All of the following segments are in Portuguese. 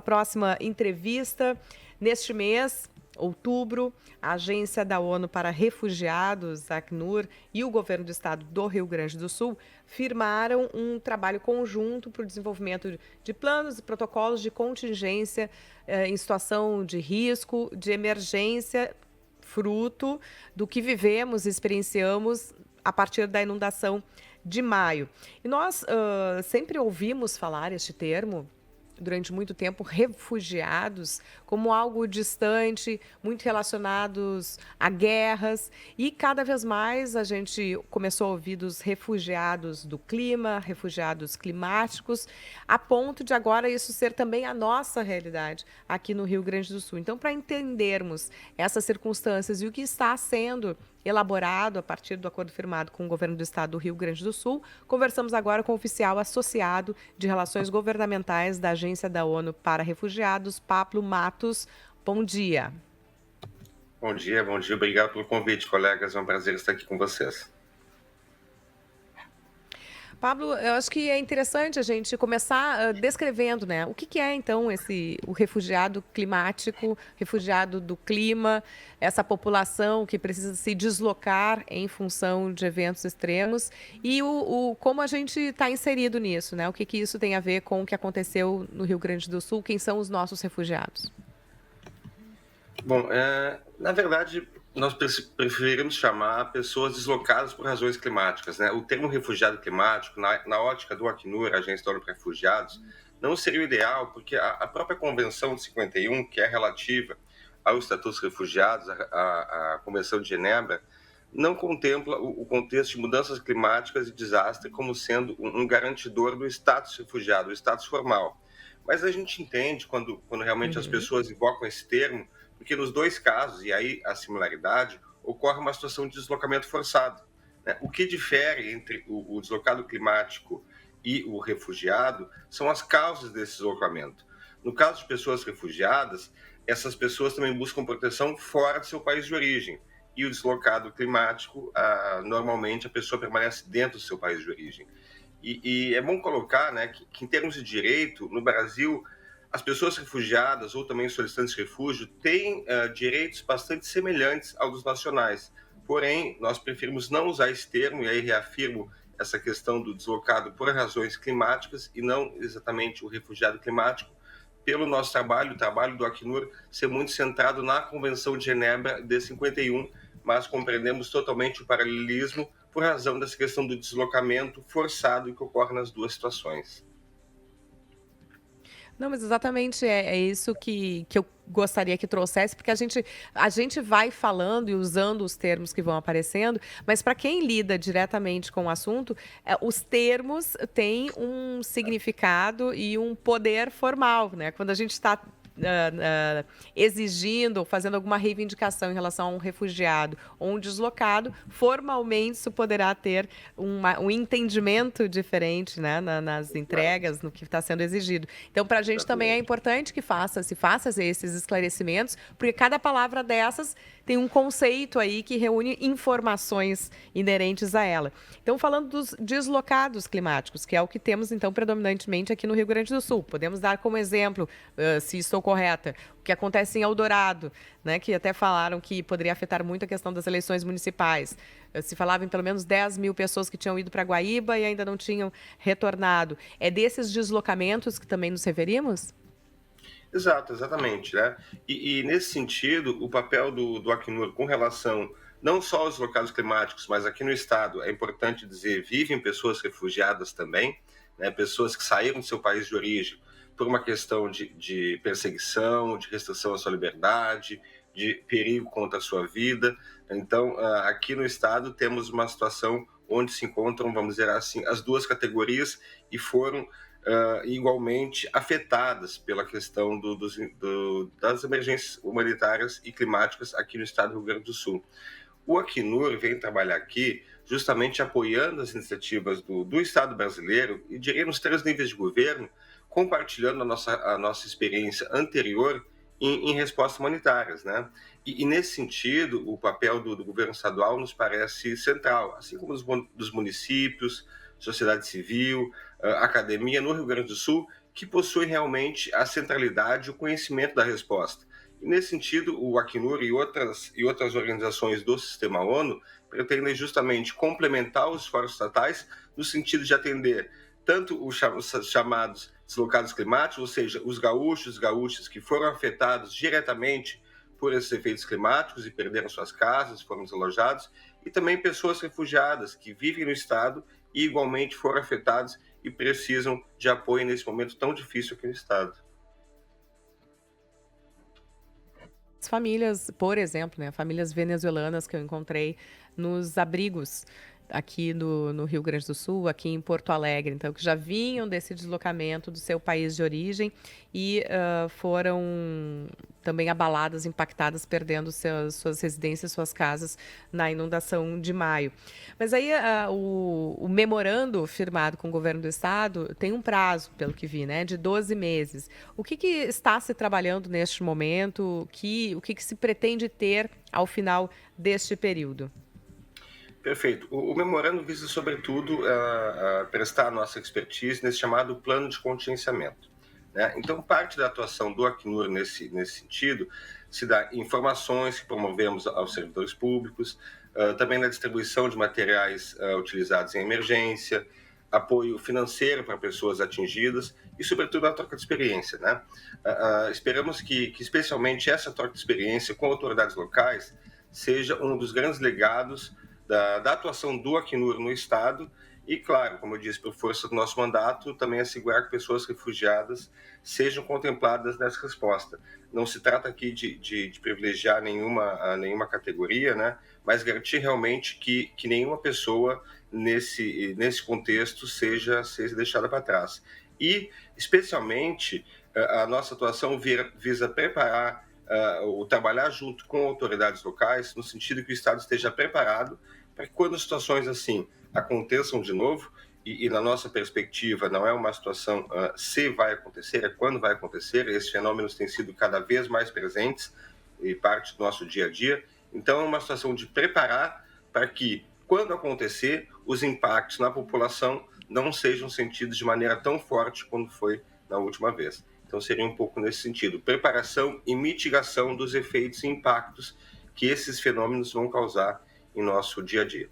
próxima entrevista. Neste mês, outubro, a Agência da ONU para Refugiados, Acnur, e o Governo do Estado do Rio Grande do Sul firmaram um trabalho conjunto para o desenvolvimento de planos e protocolos de contingência em situação de risco, de emergência, fruto do que vivemos e experienciamos a partir da inundação de maio. E nós sempre ouvimos falar este termo, durante muito tempo, refugiados, como algo distante, muito relacionados a guerras. E cada vez mais a gente começou a ouvir dos refugiados do clima, refugiados climáticos, a ponto de agora isso ser também a nossa realidade aqui no Rio Grande do Sul. Então, para entendermos essas circunstâncias e o que está sendo elaborado a partir do acordo firmado com o governo do estado do Rio Grande do Sul, conversamos agora com o oficial associado de Relações Governamentais da Agência da ONU para Refugiados, Pablo Matos. Bom dia. Bom dia. Obrigado pelo convite, colegas. É um prazer estar aqui com vocês. Pablo, eu acho que é interessante a gente começar descrevendo, né? O que é, então, o refugiado climático, refugiado do clima, essa população que precisa se deslocar em função de eventos extremos e como a gente está inserido nisso, né? O que isso tem a ver com o que aconteceu no Rio Grande do Sul? Quem são os nossos refugiados? Bom, na verdade, nós preferimos chamar pessoas deslocadas por razões climáticas, né? O termo refugiado climático, na ótica do Acnur, Agência da ONU para Refugiados, não seria o ideal, porque a própria Convenção de 51, que é relativa ao Estatuto dos Refugiados, a Convenção de Genebra, não contempla o contexto de mudanças climáticas e desastre como sendo um garantidor do status de refugiado, o status formal. Mas a gente entende quando realmente as pessoas invocam esse termo, porque nos dois casos, e aí a similaridade, ocorre uma situação de deslocamento forçado, né? O que difere entre o deslocado climático e o refugiado são as causas desse deslocamento. No caso de pessoas refugiadas, essas pessoas também buscam proteção fora do seu país de origem. E o deslocado climático, normalmente a pessoa permanece dentro do seu país de origem. E é bom colocar, né, que em termos de direito, no Brasil, as pessoas refugiadas ou também solicitantes de refúgio têm direitos bastante semelhantes aos dos nacionais. Porém, nós preferimos não usar esse termo, e aí reafirmo essa questão do deslocado por razões climáticas e não exatamente o refugiado climático, pelo nosso trabalho, o trabalho do Acnur, ser muito centrado na Convenção de Genebra de 51, mas compreendemos totalmente o paralelismo por razão dessa questão do deslocamento forçado que ocorre nas duas situações. Não, mas exatamente é isso que eu gostaria que trouxesse, porque a gente vai falando e usando os termos que vão aparecendo, mas para quem lida diretamente com o assunto, os termos têm um significado e um poder formal, né? Quando a gente está exigindo ou fazendo alguma reivindicação em relação a um refugiado ou um deslocado, formalmente isso poderá ter um entendimento diferente, né, nas entregas, no que está sendo exigido. Então, para a gente também é importante que se faça esses esclarecimentos, porque cada palavra dessas tem um conceito aí que reúne informações inerentes a ela. Então, falando dos deslocados climáticos, que é o que temos, então, predominantemente aqui no Rio Grande do Sul. Podemos dar como exemplo, se estou correta, o que acontece em Eldorado, né, que até falaram que poderia afetar muito a questão das eleições municipais. Se falava em pelo menos 10 mil pessoas que tinham ido para Guaíba e ainda não tinham retornado. É desses deslocamentos que também nos referimos? Exatamente, né? E nesse sentido, o papel do Acnur com relação não só aos deslocados climáticos, mas aqui no estado, é importante dizer, vivem pessoas refugiadas também, né? Pessoas que saíram do seu país de origem por uma questão de perseguição, de restrição à sua liberdade, de perigo contra a sua vida. Então, aqui no estado temos uma situação onde se encontram, vamos dizer assim, as duas categorias e foram igualmente afetadas pela questão das emergências humanitárias e climáticas aqui no estado do Rio Grande do Sul. O Acnur vem trabalhar aqui justamente apoiando as iniciativas do Estado brasileiro e diria nos 3 níveis de governo, compartilhando a nossa experiência anterior em respostas humanitárias, né? E nesse sentido, o papel do governo estadual nos parece central, assim como dos municípios, sociedade civil, academia no Rio Grande do Sul, que possuem realmente a centralidade e o conhecimento da resposta. E, nesse sentido, o Acnur e outras organizações do Sistema ONU pretendem justamente complementar os esforços estatais no sentido de atender tanto os chamados deslocados climáticos, ou seja, os gaúchos, gaúchas que foram afetados diretamente por esses efeitos climáticos e perderam suas casas, foram desalojados, e também pessoas refugiadas que vivem no estado e igualmente foram afetadas e precisam de apoio nesse momento tão difícil aqui no estado. As famílias, por exemplo, né, famílias venezuelanas que eu encontrei nos abrigos aqui no Rio Grande do Sul, aqui em Porto Alegre, então, que já vinham desse deslocamento do seu país de origem e foram também abaladas, impactadas, perdendo suas residências, suas casas na inundação de maio. Mas aí o memorando firmado com o governo do estado tem um prazo, pelo que vi, né, de 12 meses. O que está se trabalhando neste momento? O que se pretende ter ao final deste período? Perfeito. O memorando visa, sobretudo, a prestar a nossa expertise nesse chamado plano de contingenciamento, né? Então, parte da atuação do Acnur nesse sentido se dá em informações que promovemos aos servidores públicos, também na distribuição de materiais utilizados em emergência, apoio financeiro para pessoas atingidas e, sobretudo, a troca de experiência, né? Esperamos que, especialmente, essa troca de experiência com autoridades locais seja um dos grandes legados da atuação do Acnur no Estado e, claro, como eu disse, por força do nosso mandato, também assegurar que pessoas refugiadas sejam contempladas nessa resposta. Não se trata aqui de privilegiar nenhuma categoria, né? Mas garantir realmente que nenhuma pessoa nesse contexto seja deixada para trás. E, especialmente, a nossa atuação visa preparar ou trabalhar junto com autoridades locais, no sentido que o Estado esteja preparado para que quando situações assim aconteçam de novo, e na nossa perspectiva não é uma situação se vai acontecer, é quando vai acontecer, esses fenômenos têm sido cada vez mais presentes e parte do nosso dia a dia, então é uma situação de preparar para que, quando acontecer, os impactos na população não sejam sentidos de maneira tão forte quanto foi na última vez. Então seria um pouco nesse sentido, preparação e mitigação dos efeitos e impactos que esses fenômenos vão causar em nosso dia a dia.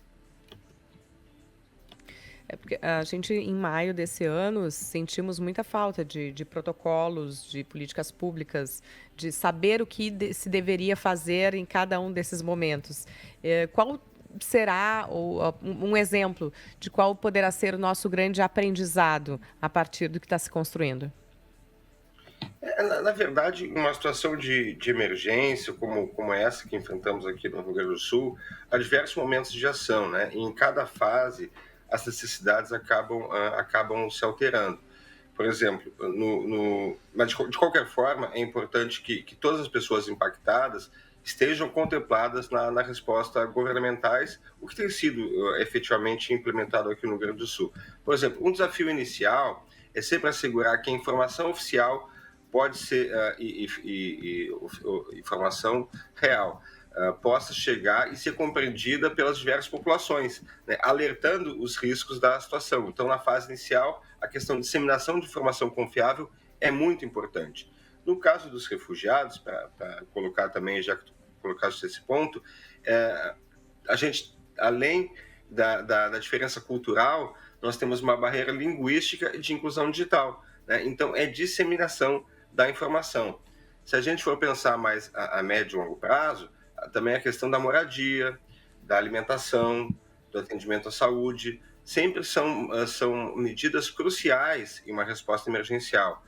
Porque a gente, em maio desse ano, sentimos muita falta de protocolos, de políticas públicas, de saber o que se deveria fazer em cada um desses momentos. Qual será um exemplo de qual poderá ser o nosso grande aprendizado a partir do que está se construindo? Na verdade, uma situação de emergência como essa que enfrentamos aqui no Rio Grande do Sul, há diversos momentos de ação, né? E em cada fase, as necessidades acabam se alterando. Por exemplo, mas de qualquer forma, é importante que todas as pessoas impactadas estejam contempladas na resposta governamentais, o que tem sido efetivamente implementado aqui no Rio Grande do Sul. Por exemplo, um desafio inicial é sempre assegurar que a informação oficial pode ser informação real, possa chegar e ser compreendida pelas diversas populações, né, alertando os riscos da situação. Então, na fase inicial, a questão de disseminação de informação confiável é muito importante. No caso dos refugiados, para colocar também, já que tu colocaste esse ponto, a gente, além da diferença cultural, nós temos uma barreira linguística e de inclusão digital, né? Então, é disseminação da informação. Se a gente for pensar mais a médio e longo prazo, também a questão da moradia, da alimentação, do atendimento à saúde, sempre são medidas cruciais em uma resposta emergencial.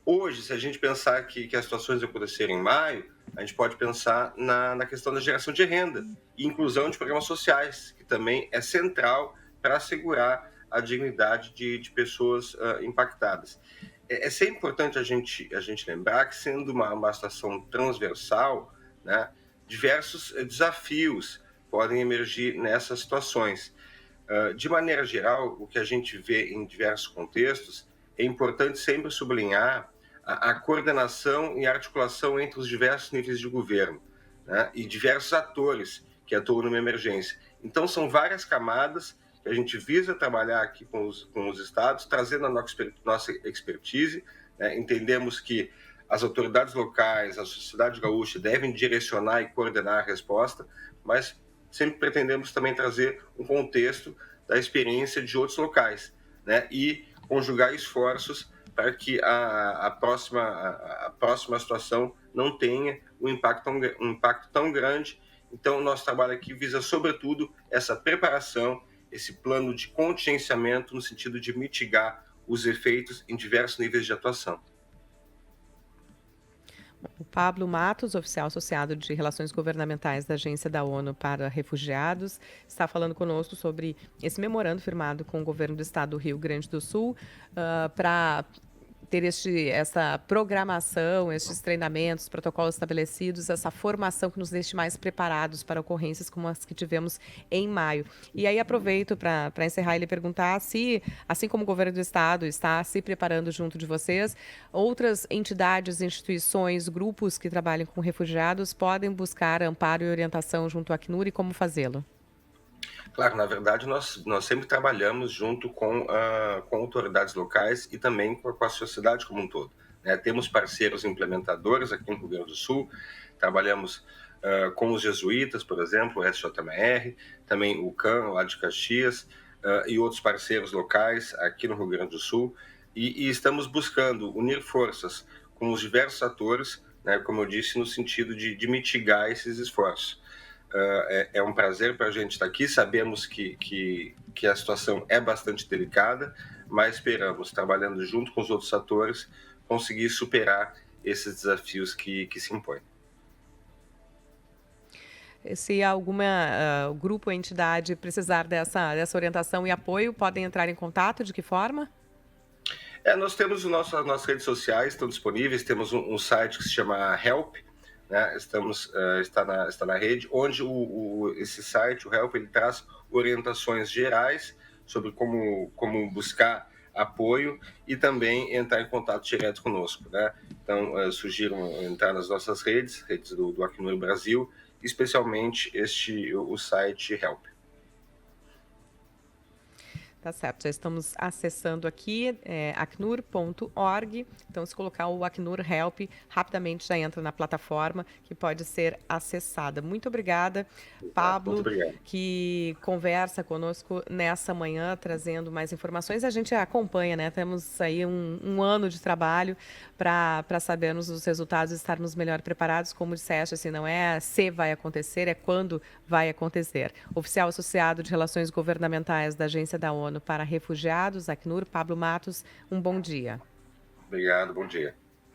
Hoje, se a gente pensar que as situações acontecerem em maio, a gente pode pensar na questão da geração de renda e inclusão de programas sociais, que também é central para assegurar a dignidade de pessoas impactadas. É sempre importante a gente lembrar que, sendo uma situação transversal, né, diversos desafios podem emergir nessas situações. De maneira geral, o que a gente vê em diversos contextos, é importante sempre sublinhar a coordenação e articulação entre os diversos níveis de governo, né, e diversos atores que atuam numa emergência. Então, são várias camadas que a gente visa trabalhar aqui com os estados, trazendo a nossa expertise, né? Entendemos que as autoridades locais, a sociedade gaúcha devem direcionar e coordenar a resposta, mas sempre pretendemos também trazer um contexto da experiência de outros locais, né? E conjugar esforços para que a próxima situação não tenha um impacto tão grande. Então, o nosso trabalho aqui visa, sobretudo, essa preparação, esse plano de contingenciamento no sentido de mitigar os efeitos em diversos níveis de atuação. O Pablo Matos, oficial associado de Relações Governamentais da Agência da ONU para Refugiados, está falando conosco sobre esse memorando firmado com o governo do estado do Rio Grande do Sul para ter essa programação, esses treinamentos, protocolos estabelecidos, essa formação que nos deixe mais preparados para ocorrências como as que tivemos em maio. E aí aproveito para encerrar e lhe perguntar se, assim como o governo do estado está se preparando junto de vocês, outras entidades, instituições, grupos que trabalham com refugiados podem buscar amparo e orientação junto à Acnur e como fazê-lo? Claro, na verdade, nós sempre trabalhamos junto com autoridades locais e também com a sociedade como um todo, né? Temos parceiros implementadores aqui no Rio Grande do Sul, trabalhamos com os jesuítas, por exemplo, o SJMR, também o CAN, lá de Caxias, e outros parceiros locais aqui no Rio Grande do Sul, e estamos buscando unir forças com os diversos atores, né, como eu disse, no sentido de mitigar esses esforços. É um prazer para a gente estar aqui. Sabemos que a situação é bastante delicada, mas esperamos, trabalhando junto com os outros atores, conseguir superar esses desafios que se impõem. Se alguma grupo ou entidade precisar dessa orientação e apoio, podem entrar em contato? De que forma? Nós temos as nossas redes sociais, estão disponíveis, temos um site que se chama Help, né? Está na rede, onde esse site, o Help, ele traz orientações gerais sobre como buscar apoio e também entrar em contato direto conosco, né? Então, sugiro entrar nas nossas redes do Acnur Brasil, especialmente o site Help. Tá certo, já estamos acessando aqui, acnur.org. Então, se colocar o Acnur Help, rapidamente já entra na plataforma que pode ser acessada. Muito obrigada, Pablo, Muito obrigado. que conversa conosco nessa manhã, trazendo mais informações. A gente acompanha, né? Temos aí um ano de trabalho para sabermos os resultados e estarmos melhor preparados. Como disseste, assim, não é se vai acontecer, é quando vai acontecer. Oficial associado de Relações Governamentais da Agência da ONU para Refugiados, Acnur, Pablo Matos, um bom dia. Obrigado, bom dia.